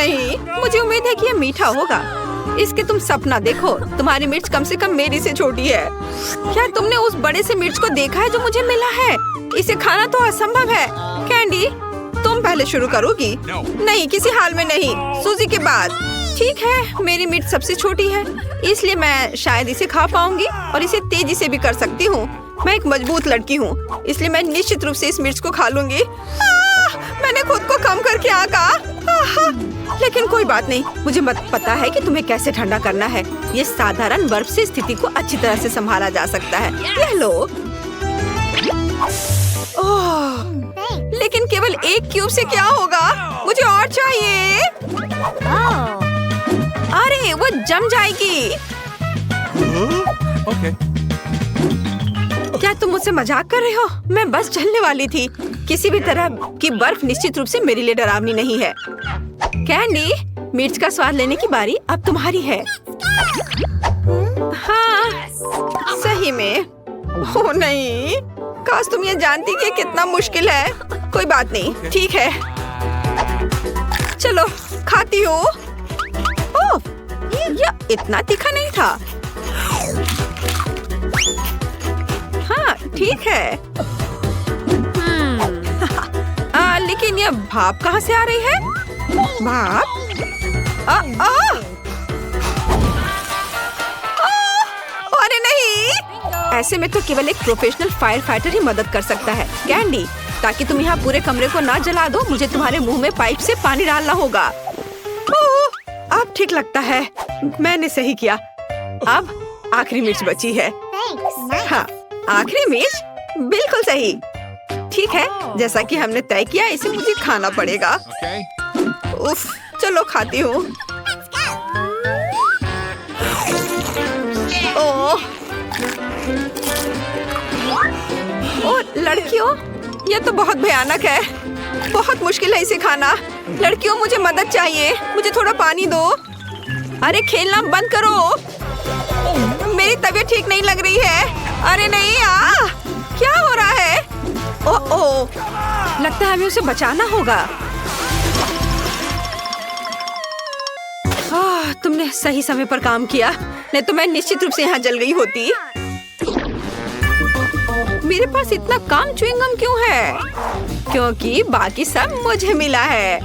नहीं, मुझे उम्मीद है कि ये मीठा होगा। इसके तुम सपना देखो, तुम्हारी मिर्च कम से कम मेरी से छोटी है। क्या तुमने उस बड़े से मिर्च को देखा है जो मुझे मिला है? इसे खाना तो असंभव है। कैंडी, तुम पहले शुरू करोगी? नहीं, किसी हाल में नहीं, सूजी के बाद। ठीक है, मेरी मिर्च सबसे छोटी है, इसलिए मैं शायद इसे खा पाऊंगी और इसे तेजी से भी कर सकती हूँ। मैं एक मजबूत लड़की हूँ, इसलिए मैं निश्चित रूप से इस मिर्च को खा लूंगी। मैंने खुद को कम करके आका। लेकिन कोई बात नहीं, मुझे पता है कि तुम्हें कैसे ठंडा करना है। ये साधारण बर्फ से स्थिति को अच्छी तरह से संभाला जा सकता है। यह लो। ओह, लेकिन केवल एक क्यूब से क्या होगा? मुझे और चाहिए। अरे वो जम जाएगी। Okay. क्या तुम मुझसे मजाक कर रहे हो? मैं बस चलने वाली थी। किसी भी तरह की बर्फ निश्चित रूप से मेरे लिए डरावनी नहीं है। कैंडी, मिर्च का स्वाद लेने की बारी अब तुम्हारी है। हाँ, सही में। ओह नहीं, काश तुम ये जानती कि कितना मुश्किल है। कोई बात नहीं, ठीक है, चलो खाती हूँ। ओह, यह इतना तीखा नहीं था। हाँ, ठीक है। लेकिन यह भाप कहाँ से आ रही है? भाप? अरे नहीं! ऐसे में तो केवल एक प्रोफेशनल फायर फाइटर ही मदद कर सकता है। कैंडी, ताकि तुम यहाँ पूरे कमरे को ना जला दो, मुझे तुम्हारे मुंह में पाइप से पानी डालना होगा। अब ठीक लगता है, मैंने सही किया। अब आखिरी मिर्च बची है। हाँ, आखिरी मिर्च, बिल्कुल सही। ठीक है, जैसा कि हमने तय किया, इसे मुझे खाना पड़ेगा। उफ, चलो खाती हूँ। ओह, लड़कियों, यह तो बहुत भयानक है। बहुत मुश्किल है इसे खाना। लड़कियों, मुझे मदद चाहिए। मुझे थोड़ा पानी दो। अरे खेलना बंद करो। मेरी तबीयत ठीक नहीं लग रही है। अरे नहीं, क्या हो रहा है? ओह, लगता है हमें उसे बचाना होगा। तुमने सही समय पर काम किया, नहीं तो मैं निश्चित रूप से यहाँ जल गई होती। मेरे पास इतना कम च्युइंगम क्यों है? क्योंकि बाकी सब मुझे मिला है।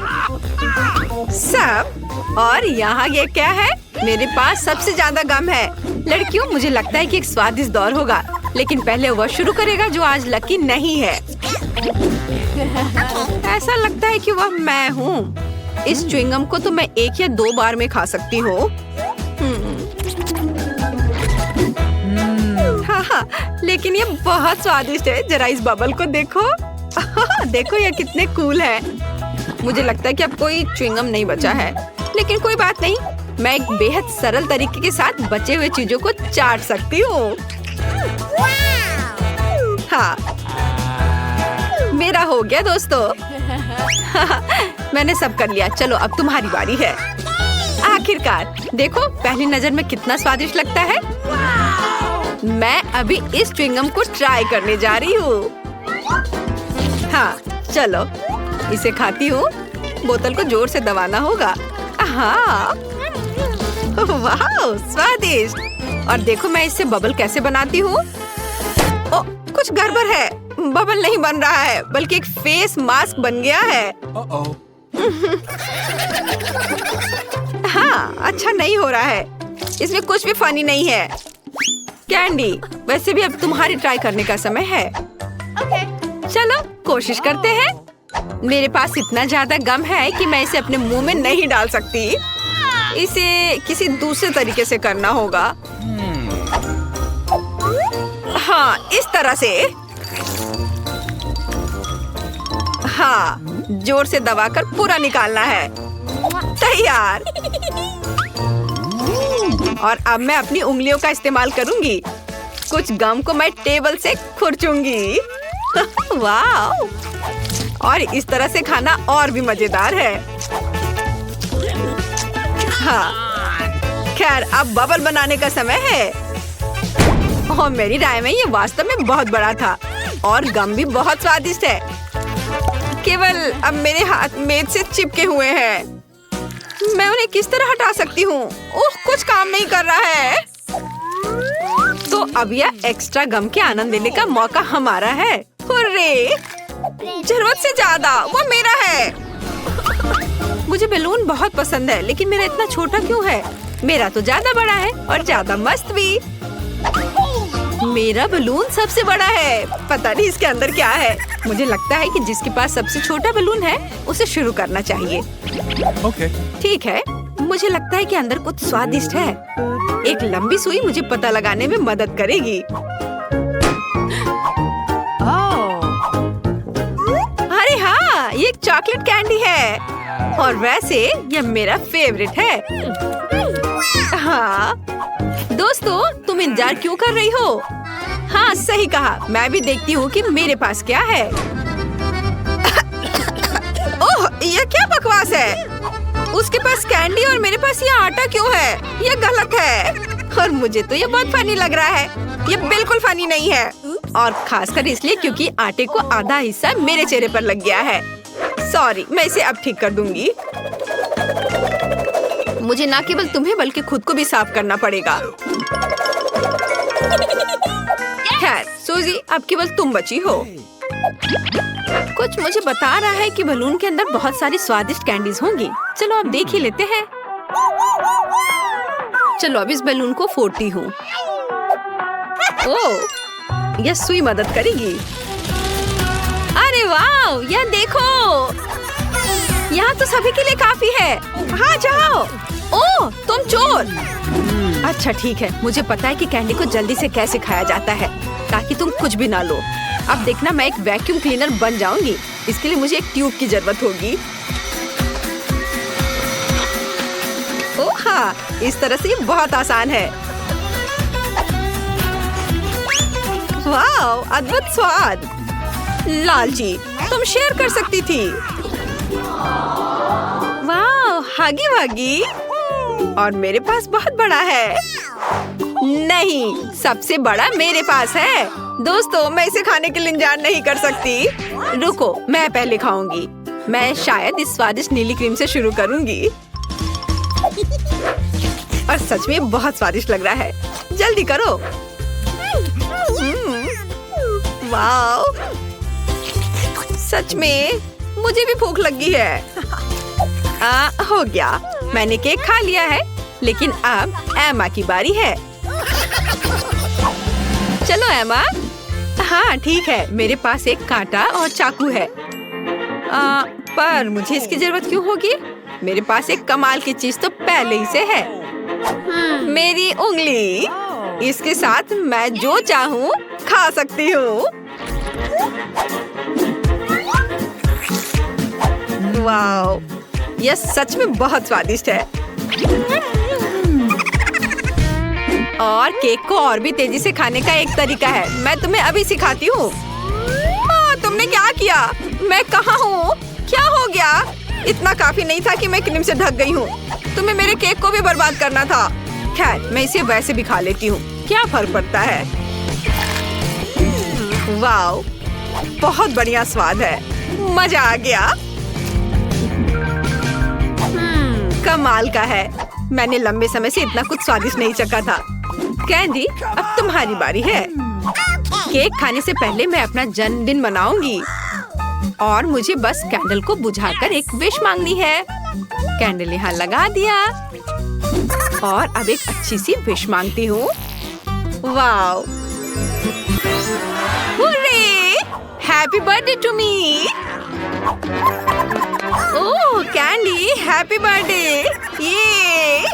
सब? और यहाँ ये क्या है? मेरे पास सबसे ज्यादा गम है। लड़कियों, मुझे लगता है कि एक स्वादिष्ट दौर होगा, लेकिन पहले वह शुरू करेगा जो आज लकी नहीं है। ऐसा लगता है कि वह मैं हूँ। इस च्युइंगम को तो मैं 1 या 2 बार में खा सकती हूँ। हाँ, लेकिन ये बहुत स्वादिष्ट है। जरा इस बबल को देखो। देखो ये कितने कूल है। मुझे लगता है कि अब कोई च्युइंगम नहीं बचा है, लेकिन कोई बात नहीं, मैं एक बेहद सरल तरीके के साथ बचे हुए चीजों को चाट सकती हूँ। हाँ, मेरा हो गया दोस्तों। मैंने सब कर लिया। चलो अब तुम्हारी बारी है। आखिरकार, देखो पहली नजर में कितना स्वादिष्ट लगता है। मैं अभी इस च्युइंगम को ट्राई करने जा रही हूँ। हाँ, चलो इसे खाती हूँ। बोतल को जोर से दबाना होगा। हाँ, वाह, स्वादिष्ट। और देखो मैं इससे बबल कैसे बनाती हूँ। कुछ गड़बड़ है। बबल नहीं बन रहा है, बल्कि एक फेस मास्क बन गया है। हाँ, अच्छा नहीं हो रहा है। इसमें कुछ भी फनी नहीं है। कैंडी, वैसे भी अब तुम्हारी ट्राई करने का समय है। चलो कोशिश करते हैं। मेरे पास इतना ज्यादा गम है कि मैं इसे अपने मुंह में नहीं डाल सकती। इसे किसी दूसरे तरीके से करना होगा। हाँ, इस तरह से। हाँ, जोर से दबाकर पूरा निकालना है। तैयार। और अब मैं अपनी उंगलियों का इस्तेमाल करूंगी। कुछ गम को मैं टेबल से खुरचूंगी। वाह! और इस तरह से खाना और भी मजेदार है। हाँ, खैर अब बबल बनाने का समय है। और मेरी राय में ये वास्तव में बहुत बड़ा था और गम भी बहुत स्वादिष्ट है। केवल अब मेरे हाथ मेज से चिपके हुए हैं। मैं उन्हें किस तरह हटा सकती हूँ? ओह, कुछ काम नहीं कर रहा है। तो अब यह एक्स्ट्रा गम के आनंद लेने का मौका हमारा है। हुर्रे! जरूरत से ज्यादा, वो मेरा है। मुझे बैलून बहुत पसंद है, लेकिन मेरा इतना छोटा क्यों है? मेरा तो ज्यादा बड़ा है और ज्यादा मस्त भी। मेरा बलून सबसे बड़ा है। पता नहीं इसके अंदर क्या है। मुझे लगता है कि जिसके पास सबसे छोटा बलून है उसे शुरू करना चाहिए। ठीक है, मुझे लगता है कि अंदर कुछ स्वादिष्ट है। एक लंबी सुई मुझे पता लगाने में मदद करेगी। अरे हाँ, ये एक चॉकलेट कैंडी है और वैसे यह मेरा फेवरेट है। हाँ दोस्तों, तुम इंतजार क्यों कर रही हो? हाँ सही कहा, मैं भी देखती हूँ कि मेरे पास क्या है। ओह, यह क्या बकवास है? उसके पास कैंडी और मेरे पास ये आटा क्यों है? यह गलत है और मुझे तो यह बहुत फनी लग रहा है। यह बिल्कुल फनी नहीं है और खासकर इसलिए क्योंकि आटे को आधा हिस्सा मेरे चेहरे पर लग गया है। सॉरी, मैं इसे अब ठीक कर दूंगी। मुझे ना केवल तुम्हें बल्कि खुद को भी साफ करना पड़ेगा। खैर सूजी, अब केवल तुम बची हो। कुछ मुझे बता रहा है कि बलून के अंदर बहुत सारी स्वादिष्ट कैंडीज होंगी। चलो अब देख ही लेते हैं। चलो अब इस बलून को फोड़ती हूँ। ओह, यह सुई मदद करेगी। अरे वाह, यह देखो, यहाँ तो सभी के लिए काफी है। हाँ जाओ। ओह, तुम चोर। अच्छा ठीक है, मुझे पता है कि कैंडी को जल्दी से कैसे खाया जाता है ताकि तुम कुछ भी ना लो। अब देखना, मैं एक वैक्यूम क्लीनर बन जाऊंगी। इसके लिए मुझे एक ट्यूब की जरूरत होगी। ओह हाँ, इस तरह से ये बहुत आसान है। वाह, अद्भुत स्वाद। लालची, तुम शेयर कर सकती थी। वाह, हागी वागी। और मेरे पास बहुत बड़ा है। नहीं, सबसे बड़ा मेरे पास है। दोस्तों, मैं इसे खाने के लिए इंतजार नहीं कर सकती। रुको, मैं पहले खाऊंगी। मैं शायद इस स्वादिष्ट नीली क्रीम से शुरू करूंगी। और सच में बहुत स्वादिष्ट लग रहा है। जल्दी करो। वाह, सच में मुझे भी भूख लगी है। हो गया, मैंने केक खा लिया है, लेकिन अब एमा की बारी है। चलो एमा। हाँ ठीक है, मेरे पास एक कांटा और चाकू है। पर मुझे इसकी जरूरत क्यों होगी? मेरे पास एक कमाल की चीज तो पहले ही से है। मेरी उंगली। इसके साथ मैं जो चाहूँ खा सकती हूँ। वाओ, यह सच में बहुत स्वादिष्ट है। और केक को और भी तेजी से खाने का एक तरीका है। मैं तुम्हें अभी सिखाती हूँ। तुमने क्या किया? मैं कहाँ हूँ? क्या हो गया? इतना काफी नहीं था कि मैं क्रीम से ढक गई हूँ। तुम्हें मेरे केक को भी बर्बाद करना था। खैर, मैं इसे वैसे भी खा लेती हूँ। क्या फर्क पड़ता है? वाओ, बहुत बढ़िया स्वाद है। मजा आ गया। कमाल का है। मैंने लंबे समय से इतना कुछ स्वादिष्ट नहीं चखा था। कैंडी, अब तुम्हारी बारी है। केक खाने से पहले मैं अपना जन्मदिन मनाऊंगी और मुझे बस कैंडल को बुझाकर एक विश मांगनी है। कैंडल यहाँ लगा दिया और अब एक अच्छी सी विश मांगती हूँ। Wow, hurray! Happy birthday to me. Oh candy, happy birthday. ये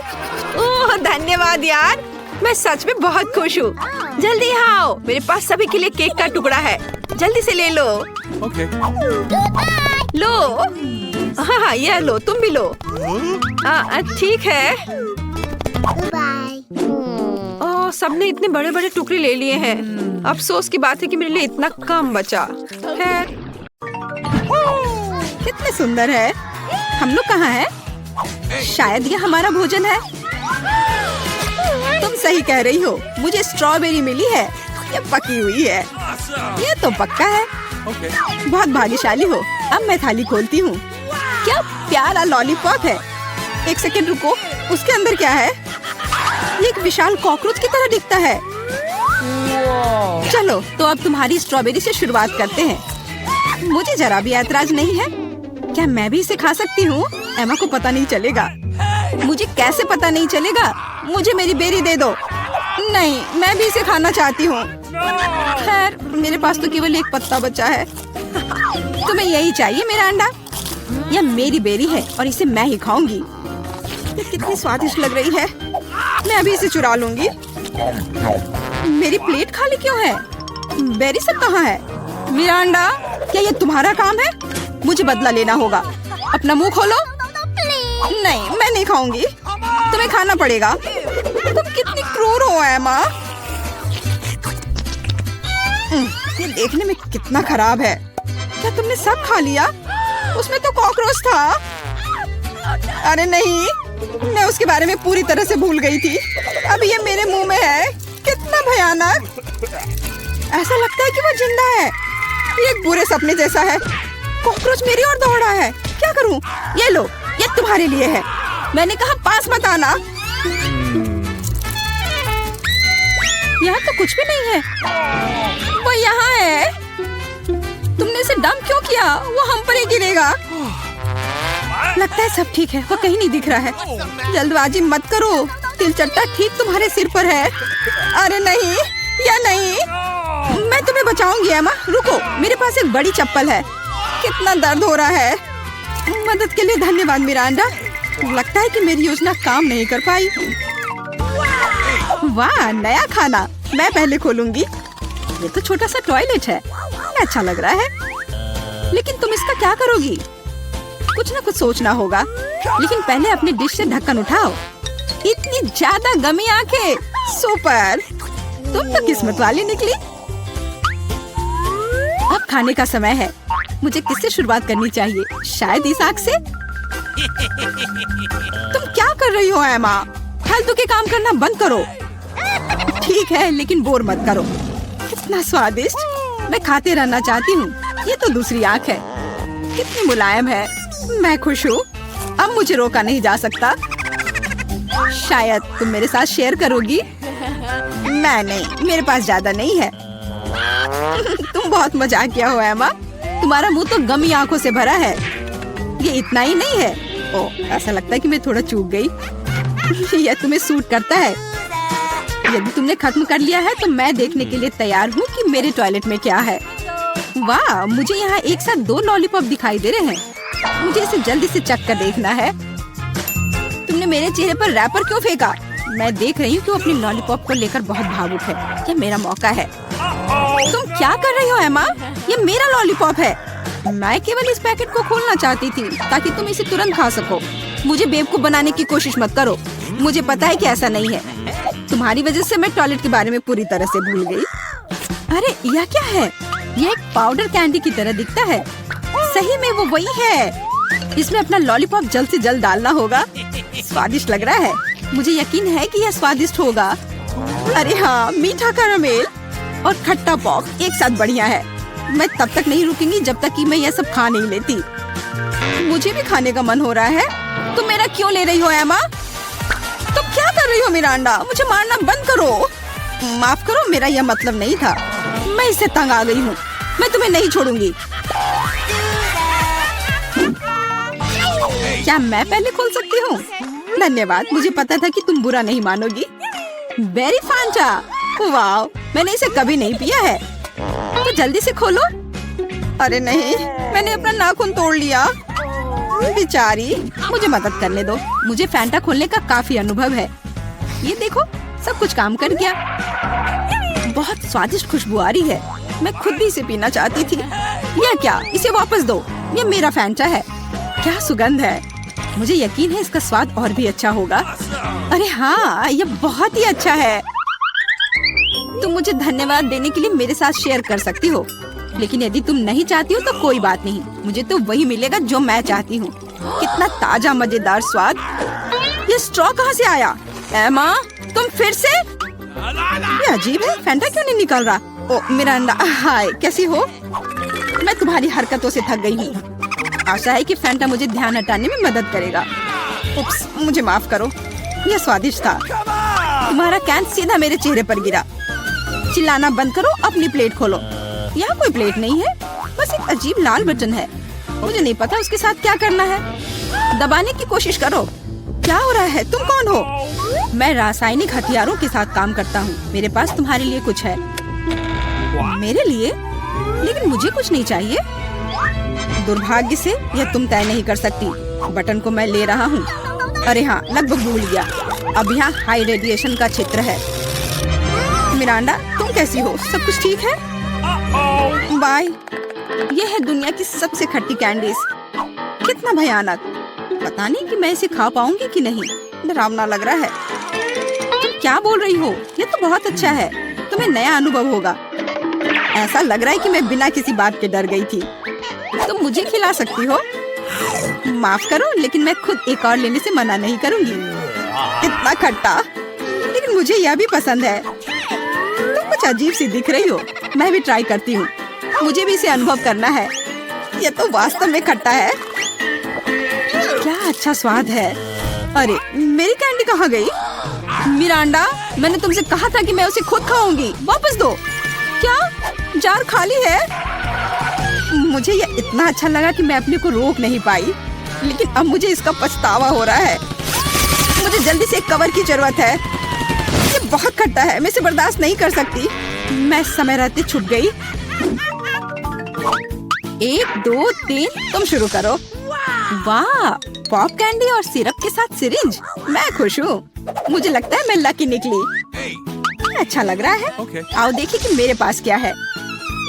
ओह धन्यवाद यार, मैं सच में बहुत खुश हूँ। जल्दी आओ, मेरे पास सभी के लिए केक का टुकड़ा है। जल्दी से ले लो। लो। हाँ, यह लो, तुम भी लो। ठीक है। ओह, सबने इतने बड़े बड़े टुकड़े ले लिए हैं। अफसोस की बात है कि मेरे लिए इतना कम बचा है। कितने सुंदर है। हम लोग कहाँ हैं? शायद ये हमारा भोजन है। तुम सही कह रही हो, मुझे स्ट्रॉबेरी मिली है। ये पकी हुई है। ये तो पक्का है। बहुत भाग्यशाली हो। अब मैं थाली खोलती हूँ। क्या प्यारा लॉलीपॉप है। एक सेकंड रुको, उसके अंदर क्या है? ये एक विशाल कॉकरोच की तरह दिखता है। चलो तो अब तुम्हारी स्ट्रॉबेरी से शुरुआत करते हैं। मुझे जरा भी ऐतराज नहीं है। क्या मैं भी इसे खा सकती हूँ? एमा को पता नहीं चलेगा। मुझे कैसे पता नहीं चलेगा? मुझे मेरी बेरी दे दो। नहीं, मैं भी इसे खाना चाहती हूँ। खैर, मेरे पास तो केवल एक पत्ता बचा है। तुम्हें यही चाहिए मेरा अंडा? यह मेरी बेरी है और इसे मैं ही खाऊंगी। ये कितनी स्वादिष्ट लग रही है। मैं अभी इसे चुरा लूंगी। मेरी प्लेट खाली क्यों है? बेरी सब कहाँ है? मेरा अंडा, क्या ये तुम्हारा काम है? मुझे बदला लेना होगा। अपना मुंह खोलो। नहीं, मैं नहीं खाऊंगी। तुम्हें खाना पड़ेगा। तुम कितनी क्रूर हो एमा। ये देखने में कितना खराब है। क्या तुमने सब खा लिया? उसमें तो कॉकरोच था। अरे नहीं, मैं उसके बारे में पूरी तरह से भूल गई थी। अब ये मेरे मुंह में है। कितना भयानक। ऐसा लगता है कि वो जिंदा है। ये एक बुरे सपने जैसा है। कॉकरोच मेरी ओर दौड़ा है। क्या करूं? ये लो, ये तुम्हारे लिए है। मैंने कहा पास मत आना। यहाँ तो कुछ भी नहीं है। वो यहाँ है। तुमने इसे डंप क्यों किया? वो हम पर ही गिरेगा। लगता है सब ठीक है। वो कहीं नहीं दिख रहा है। जल्दबाजी मत करो। तिलचट्टा ठीक तुम्हारे सिर पर है। अरे नहीं, या नहीं। मैं तुम्हें बचाऊंगी एमा। रुको, मेरे पास एक बड़ी चप्पल है। कितना दर्द हो रहा है। मदद के लिए धन्यवाद मिरांडा। लगता है कि मेरी योजना काम नहीं कर पाई। वाह, नया खाना। मैं पहले खोलूंगी। ये तो छोटा सा टॉयलेट है। अच्छा लग रहा है। लेकिन तुम इसका क्या करोगी? कुछ ना कुछ सोचना होगा। लेकिन पहले अपनी डिश से ढक्कन उठाओ। इतनी ज्यादा गमी आंखें। सुपर, तुम तो किस्मत वाली निकली। अब खाने का समय है। मुझे किससे शुरुआत करनी चाहिए? शायद इस आग से। तुम क्या कर रही हो एमा? फालतू के काम करना बंद करो। ठीक है, लेकिन बोर मत करो। कितना स्वादिष्ट। मैं खाते रहना चाहती हूँ। ये तो दूसरी आंख है। कितनी मुलायम है। मैं खुश हूँ। अब मुझे रोका नहीं जा सकता। शायद तुम मेरे साथ शेयर करोगी। मैं नहीं, मेरे पास ज्यादा नहीं है। तुम बहुत मजाकिया हो एमा। तुम्हारा मुंह तो गमी आंखों से भरा है। ये इतना ही नहीं है। ओह, ऐसा लगता है कि मैं थोड़ा चूक गई। यह तुम्हें सूट करता है। यदि तुमने खत्म कर लिया है तो मैं देखने के लिए तैयार हूँ कि मेरे टॉयलेट में क्या है। वाह, मुझे यहाँ एक साथ 2 लॉलीपॉप दिखाई दे रहे हैं। मुझे इसे जल्दी से चख कर देखना है। तुमने मेरे चेहरे पर रैपर क्यों फेंका? मैं देख रही हूँ कि वो अपनी लॉलीपॉप को लेकर बहुत भावुक है। यह मेरा मौका है। तुम क्या कर रही हो एमा? ये मेरा लॉलीपॉप है। मैं केवल इस पैकेट को खोलना चाहती थी ताकि तुम इसे तुरंत खा सको। मुझे बेवकूफ बनाने की कोशिश मत करो। मुझे पता है कि ऐसा नहीं है। तुम्हारी वजह से मैं टॉयलेट के बारे में पूरी तरह से भूल गई। अरे यह क्या है? यह एक पाउडर कैंडी की तरह दिखता है। सही में वो वही है। इसमें अपना लॉलीपॉप जल्द से जल्द डालना होगा। स्वादिष्ट लग रहा है। मुझे यकीन है कि यह स्वादिष्ट होगा। अरे हाँ, मीठा कैरामेल और खट्टा पॉप एक साथ बढ़िया है। मैं तब तक नहीं रुकूंगी जब तक कि मैं यह सब खा नहीं लेती। मुझे भी खाने का मन हो रहा है। तुम मेरा क्यों ले रही हो एमा? तुम क्या कर रही हो मिरांडा? मुझे मारना बंद करो। माफ करो, मेरा यह मतलब नहीं था। मैं इससे तंग आ गई हूँ। मैं तुम्हें नहीं छोड़ूंगी। क्या मैं पहले खोल सकती हूँ? धन्यवाद, मुझे पता था कि तुम बुरा नहीं मानोगी। बेरी फांटा, वाह, मैंने इसे कभी नहीं पिया है। तो जल्दी से खोलो। अरे नहीं, मैंने अपना नाखून तोड़ लिया। बेचारी, मुझे मदद करने दो। मुझे फैंटा खोलने का काफी अनुभव है। ये देखो, सब कुछ काम कर गया। बहुत स्वादिष्ट खुशबू आ रही है। मैं खुद भी इसे पीना चाहती थी। यह क्या? इसे वापस दो। ये मेरा फैंटा है। क्या सुगंध है। मुझे यकीन है इसका स्वाद और भी अच्छा होगा। अरे हाँ, ये बहुत ही अच्छा है। तुम मुझे धन्यवाद देने के लिए मेरे साथ शेयर कर सकती हो, लेकिन यदि तुम नहीं चाहती हो तो कोई बात नहीं। मुझे तो वही मिलेगा जो मैं चाहती हूँ। कितना ताजा मजेदार स्वाद। ये स्ट्रॉ कहाँ से आया? एमा, तुम फिर से? ये अजीब है। फैंटा क्यों नहीं निकल रहा? ओ मिरांडा, हाय, कैसी हो? मैं तुम्हारी हरकतों से थक गई हूँ। आशा है कि फैंटा मुझे ध्यान हटाने में मदद करेगा। उप्स, मुझे माफ करो। यह स्वादिष्ट था। तुम्हारा कैन सीधा मेरे चेहरे पर गिरा। चिल्लाना बंद करो, अपनी प्लेट खोलो। यहाँ कोई प्लेट नहीं है, बस एक अजीब लाल बटन है। मुझे नहीं पता उसके साथ क्या करना है। दबाने की कोशिश करो। क्या हो रहा है? तुम कौन हो? मैं रासायनिक हथियारों के साथ काम करता हूँ। मेरे पास तुम्हारे लिए कुछ है। मेरे लिए? लेकिन मुझे कुछ नहीं चाहिए। दुर्भाग्य से यह तुम तय नहीं कर सकती। बटन को मैं ले रहा हूँ। अरे हाँ, लगभग भूल गया। अब यहाँ हाई रेडिएशन का क्षेत्र है। मिरांडा, तुम कैसी हो? सब कुछ ठीक है? बाय। यह है दुनिया की सबसे खट्टी कैंडीज। कितना भयानक। पता नहीं कि मैं इसे खा पाऊंगी कि नहीं। डरावना लग रहा है। तुम क्या बोल रही हो? यह तो बहुत अच्छा है। तुम्हें नया अनुभव होगा। ऐसा लग रहा है कि मैं बिना किसी बात के डर गई थी। तुम मुझे खिला सकती हो। माफ करो, लेकिन मैं खुद एक और लेने से मना नहीं करूंगी। इतना खट्टा, लेकिन मुझे यह भी पसंद है। तुम कुछ अजीब सी दिख रही हो। मैं भी ट्राई करती हूँ। मुझे भी इसे अनुभव करना है। यह तो वास्तव में खट्टा है। क्या अच्छा स्वाद है। अरे, मेरी कैंडी कहाँ गई? मिरांडा, मैंने तुमसे कहा था कि मैं उसे खुद खाऊंगी। वापस दो। क्या जार खाली है? मुझे यह इतना अच्छा लगा कि मैं अपने को रोक नहीं पाई, लेकिन अब मुझे इसका पछतावा हो रहा है। मुझे जल्दी से एक कवर की जरूरत है। ये बहुत खट्टा है, मैं इसे बर्दाश्त नहीं कर सकती। मैं समय रहते छुप गई। 1 2 3, तुम शुरू करो। वाह, पॉप कैंडी और सिरप के साथ सिरिंज। मैं खुश हूँ। मुझे लगता है मैं लकी निकली। अच्छा लग रहा है। आओ देखिए कि मेरे पास क्या है।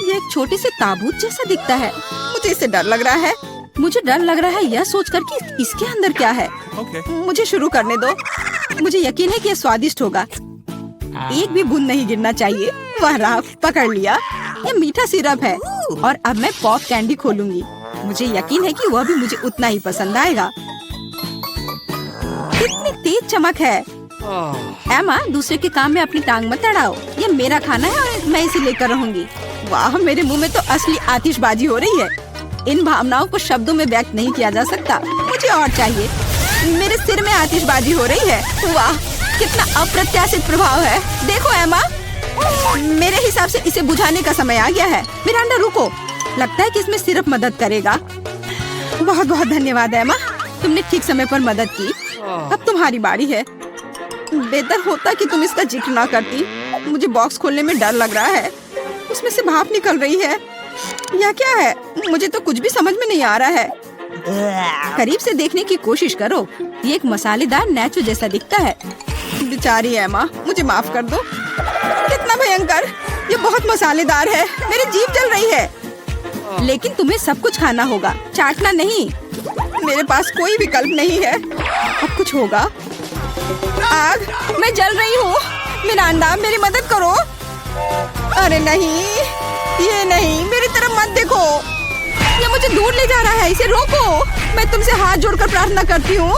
ये एक छोटे से ताबूत जैसा दिखता है। मुझे इससे डर लग रहा है। मुझे डर लग रहा है यह सोचकर कि इसके अंदर क्या है। मुझे शुरू करने दो। मुझे यकीन है कि यह स्वादिष्ट होगा। एक भी बूंद नहीं गिरना चाहिए। वाह रहा, पकड़ लिया। यह मीठा सिरप है। और अब मैं पॉप कैंडी खोलूंगी। मुझे यकीन है कि वह भी मुझे उतना ही पसंद आएगा। कितनी तेज चमक है। एमा, दूसरे के काम में अपनी टांग मत अड़ाओ। यह मेरा खाना है और मैं इसे लेकर रहूंगी। वाह, मेरे मुंह में तो असली आतिशबाजी हो रही है। इन भावनाओं को शब्दों में व्यक्त नहीं किया जा सकता। मुझे और चाहिए। मेरे सिर में आतिशबाजी हो रही है। वाह, कितना अप्रत्याशित प्रभाव है। देखो एमा, मेरे हिसाब से इसे बुझाने का समय आ गया है। मिरांडा, रुको। लगता है कि इसमें सिर्फ मदद करेगा। बहुत बहुत धन्यवाद एमा, तुमने ठीक समय पर मदद की। अब तुम्हारी बारी है। बेहतर होता कि तुम इसका जिक्र ना करती। मुझे बॉक्स खोलने में डर लग रहा है। उसमें से भाप निकल रही है। यह क्या है? मुझे तो कुछ भी समझ में नहीं आ रहा है। करीब से देखने की कोशिश करो। ये एक मसालेदार नैचो जैसा दिखता है। बेचारी एमा, मुझे माफ कर दो। कितना भयंकर। ये बहुत मसालेदार है। मेरी जीभ जल रही है। लेकिन तुम्हें सब कुछ खाना होगा, चाटना नहीं। मेरे पास कोई विकल्प नहीं है। अब कुछ होगा। आग, मैं जल रही हूँ। मिरांडा, मेरी मदद करो। अरे नहीं, ये नहीं, मेरी तरफ मत देखो। ये मुझे दूर ले जा रहा है। इसे रोको। मैं तुमसे हाथ जोड़कर प्रार्थना करती हूँ।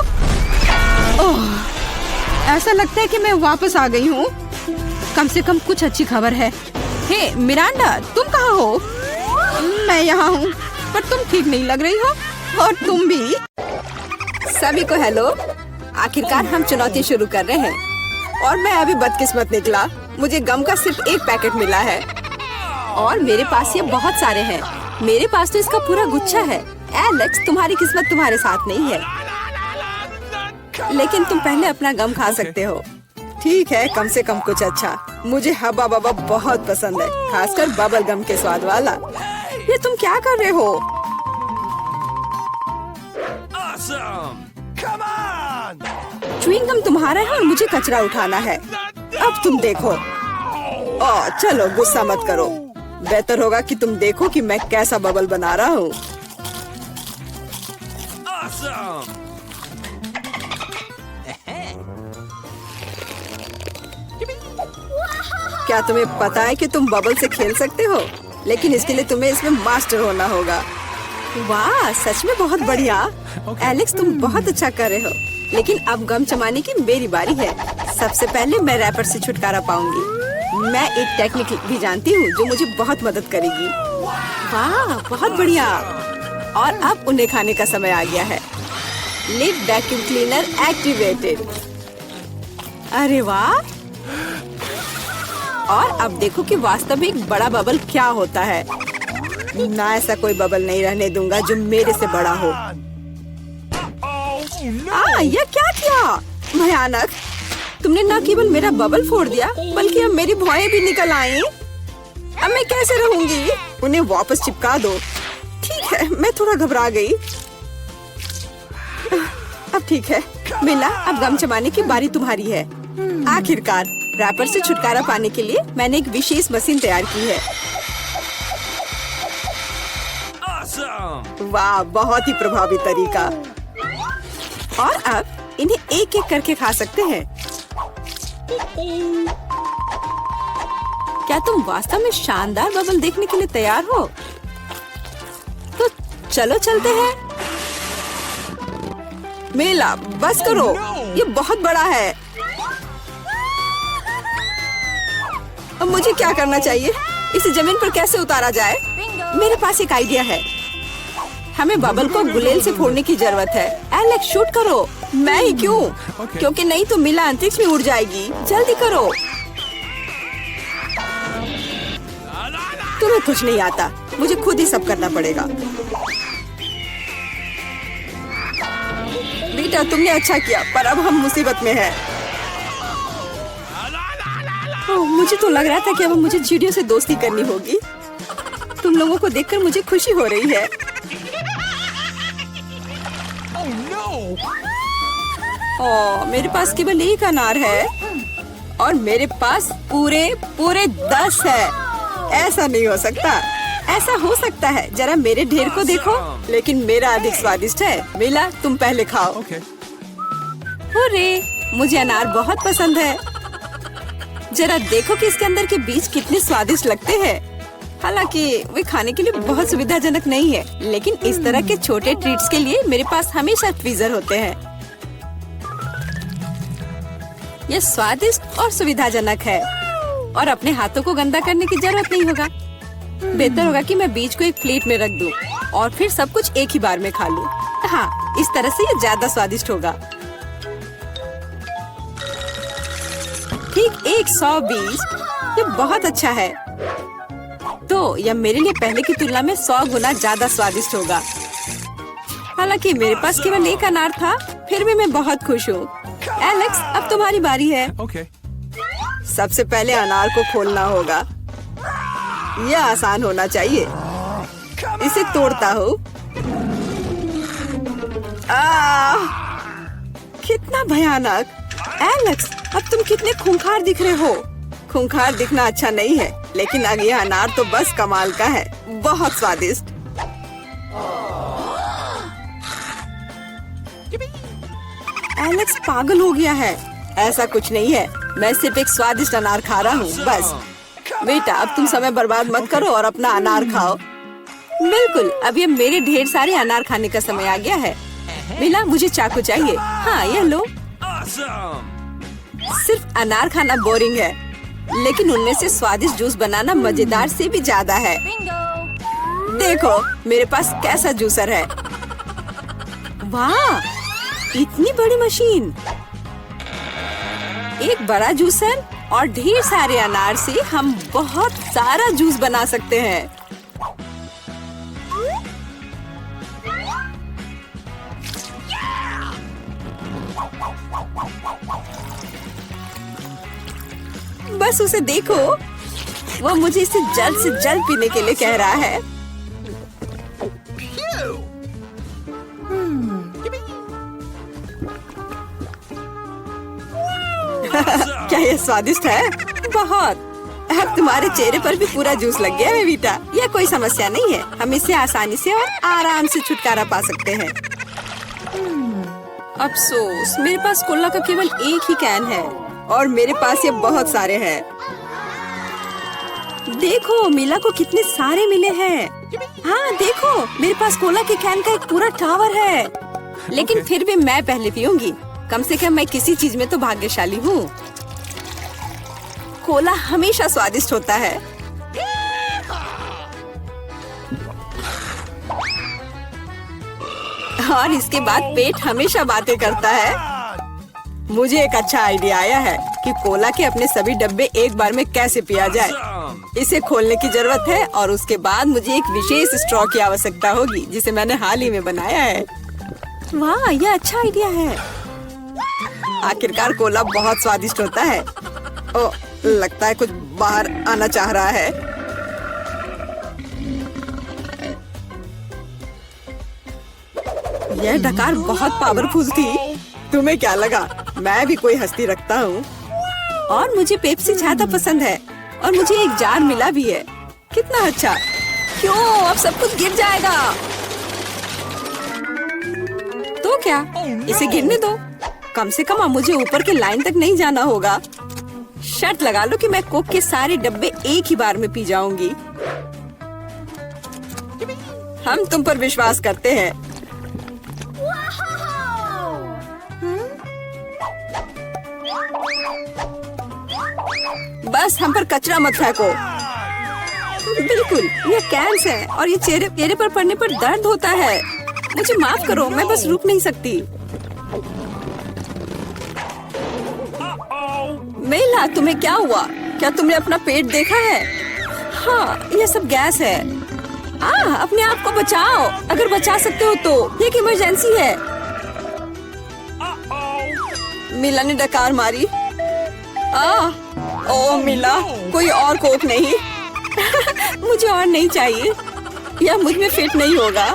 ऐसा लगता है कि मैं वापस आ गई हूँ। कम से कम कुछ अच्छी खबर है। हे मिरांडा, तुम कहाँ हो? मैं यहाँ हूँ, पर तुम ठीक नहीं लग रही हो। और तुम भी। सभी को हेलो। आखिरकार हम चुनौती शुरू कर रहे हैं। और मैं अभी बदकिस्मत निकला। मुझे गम का सिर्फ एक पैकेट मिला है। और मेरे पास ये बहुत सारे हैं। मेरे पास तो इसका पूरा गुच्छा है। एलेक्स, तुम्हारी किस्मत तुम्हारे साथ नहीं है। लेकिन तुम पहले अपना गम खा सकते हो। ठीक है, कम से कम कुछ अच्छा। मुझे हब्बा बब्बा बहुत पसंद है, खासकर बबल गम के स्वाद वाला। ये तुम क्या कर रहे हो? च्युइंग गम तुम्हारा है और मुझे कचरा उठाना है। अब तुम देखो। चलो गुस्सा मत करो। बेहतर होगा कि तुम देखो कि मैं कैसा बबल बना रहा हूँ। क्या तुम्हें पता है कि तुम बबल से खेल सकते हो? लेकिन इसके लिए तुम्हें इसमें मास्टर होना होगा। वाह, सच में बहुत बढ़िया। एलेक्स, तुम बहुत अच्छा कर रहे हो। लेकिन अब गम चबाने की मेरी बारी है। सबसे पहले मैं रैपर से छुटकारा पाऊंगी। मैं एक टेक्निक भी जानती हूँ जो मुझे बहुत मदद करेगी। वाह, बहुत बढ़िया। और अब उन्हें खाने का समय आ गया है। Lid vacuum cleaner activated. अरे वाह! और अब देखो कि वास्तव में एक बड़ा बबल क्या होता है। ना, ऐसा कोई बबल नहीं रहने दूंगा जो मेरे से बड़ा हो। यह क्या किया? भयानक! तुमने न केवल मेरा बबल फोड़ दिया बल्कि अब मेरी भौएं भी निकल आई। अब मैं कैसे रहूंगी? उन्हें वापस चिपका दो। ठीक है, मैं थोड़ा घबरा गई। अब ठीक है मिला, अब गम चबाने की बारी तुम्हारी है। आखिरकार रैपर से छुटकारा पाने के लिए मैंने एक विशेष मशीन तैयार की है। वाह, बहुत ही प्रभावी तरीका। और अब इन्हें एक एक करके खा सकते हैं। क्या तुम वास्तव में शानदार बबल देखने के लिए तैयार हो? तो चलो चलते हैं। मेला, बस करो, ये बहुत बड़ा है। अब मुझे क्या करना चाहिए? इसे जमीन पर कैसे उतारा जाए? मेरे पास एक आइडिया है। हमें बबल को गुलेल से फोड़ने की जरूरत है। एलेक्स, शूट करो। मैं ही क्यों? क्योंकि नहीं तो मिला अंतरिक्ष में उड़ जाएगी। जल्दी करो। तुम्हें कुछ नहीं आता, मुझे खुद ही सब करना पड़ेगा। बेटा, तुमने अच्छा किया, पर अब हम मुसीबत में हैं। मुझे तो लग रहा था कि अब मुझे चिड़ियों से दोस्ती करनी होगी। तुम लोगों को देखकर मुझे खुशी हो रही है। मेरे पास केवल एक अनार है और मेरे पास पूरे 10 है। ऐसा नहीं हो सकता। ऐसा हो सकता है, जरा मेरे ढेर को देखो, लेकिन मेरा अधिक स्वादिष्ट है। मिला, तुम पहले खाओ। अरे, मुझे अनार बहुत पसंद है। जरा देखो कि इसके अंदर के बीज कितने स्वादिष्ट लगते हैं। हालांकि वे खाने के लिए बहुत सुविधाजनक नहीं है, लेकिन इस तरह के छोटे ट्रीट्स के लिए मेरे पास हमेशा ट्वीजर होते हैं। यह स्वादिष्ट और सुविधाजनक है और अपने हाथों को गंदा करने की जरूरत नहीं होगा। बेहतर होगा कि मैं बीज को एक प्लेट में रख दूं और फिर सब कुछ एक ही बार में खा लूं। हाँ, इस तरह से ये ज्यादा स्वादिष्ट होगा। ठीक 100 बीज, ये बहुत अच्छा है। तो यह मेरे लिए पहले की तुलना में 100 गुना ज्यादा स्वादिष्ट होगा। हालांकि मेरे पास केवल एक अनार था, फिर भी मैं बहुत खुश हूँ। एलेक्स, अब तुम्हारी बारी है। सबसे पहले अनार को खोलना होगा। यह आसान होना चाहिए। इसे तोड़ता हूँ। कितना भयानक! एलेक्स, अब तुम कितने खूंखार दिख रहे हो। खूंखार दिखना अच्छा नहीं है, लेकिन अब यह अनार तो बस कमाल का है। बहुत स्वादिष्ट। एलेक्स पागल हो गया है। ऐसा कुछ नहीं है, मैं सिर्फ एक स्वादिष्ट अनार खा रहा हूँ, बस। बेटा, अब तुम समय बर्बाद मत करो और अपना अनार खाओ। बिल्कुल, अब ये मेरे ढेर सारे अनार खाने का समय आ गया है। मिला, मुझे चाकू चाहिए। हाँ, यह लो। सिर्फ अनार खाना बोरिंग है, लेकिन उनमें से स्वादिष्ट जूस बनाना मजेदार से भी ज्यादा है। देखो मेरे पास कैसा जूसर है। वाह, इतनी बड़ी मशीन! एक बड़ा जूसर और ढेर सारे अनार से हम बहुत सारा जूस बना सकते हैं। बस उसे देखो, वो मुझे इसे जल्द से जल्द पीने के लिए कह रहा है। क्या ये स्वादिष्ट है? बहुत। अब तुम्हारे चेहरे पर भी पूरा जूस लग गया है बेटा। यह कोई समस्या नहीं है, हम इससे आसानी से और आराम से छुटकारा पा सकते हैं। अफसोस, मेरे पास कोला का केवल एक ही कैन है और मेरे पास ये बहुत सारे हैं। देखो मिला को कितने सारे मिले हैं। हाँ देखो, मेरे पास कोला के कैन का एक पूरा टावर है। लेकिन फिर भी मैं पहले पीऊंगी। कम से कम मैं किसी चीज में तो भाग्यशाली हूँ। कोला हमेशा स्वादिष्ट होता है। और इसके बाद पेट हमेशा बातें करता है। मुझे एक अच्छा आइडिया आया है कि कोला के अपने सभी डब्बे एक बार में कैसे पिया जाए। इसे खोलने की जरूरत है और उसके बाद मुझे एक विशेष स्ट्रॉ की आवश्यकता होगी जिसे मैंने हाल ही में बनाया है। वाह, यह अच्छा आइडिया है। आखिरकार कोला बहुत स्वादिष्ट होता है। ओ, लगता है कुछ बाहर आना चाह रहा है। यह डकार बहुत पावरफुल थी। तुम्हें क्या लगा मैं भी कोई हस्ती रखता हूँ? और मुझे पेप्सी ज्यादा पसंद है और मुझे एक जार मिला भी है। कितना अच्छा। क्यों, अब सब कुछ गिर जाएगा। तो क्या, इसे गिरने दो। कम से कम अब मुझे ऊपर के लाइन तक नहीं जाना होगा। शर्त लगा लो कि मैं कोक के सारे डब्बे एक ही बार में पी जाऊंगी। हम तुम पर विश्वास करते हैं। बस हम पर कचरा मत फेंको। बिल्कुल, ये कैंस है और ये चेहरे पर पड़ने पर दर्द होता है। मुझे माफ करो, मैं बस रुक नहीं सकती। मेला, तुम्हें क्या हुआ? क्या तुमने अपना पेट देखा है? हाँ, ये सब गैस है। अपने आप को बचाओ, अगर बचा सकते हो तो। ये एक इमरजेंसी है। मिला ने डकार मारी। ओ मिला, कोई और कोक नहीं? मुझे और नहीं चाहिए, यह मुझ में फिट नहीं होगा।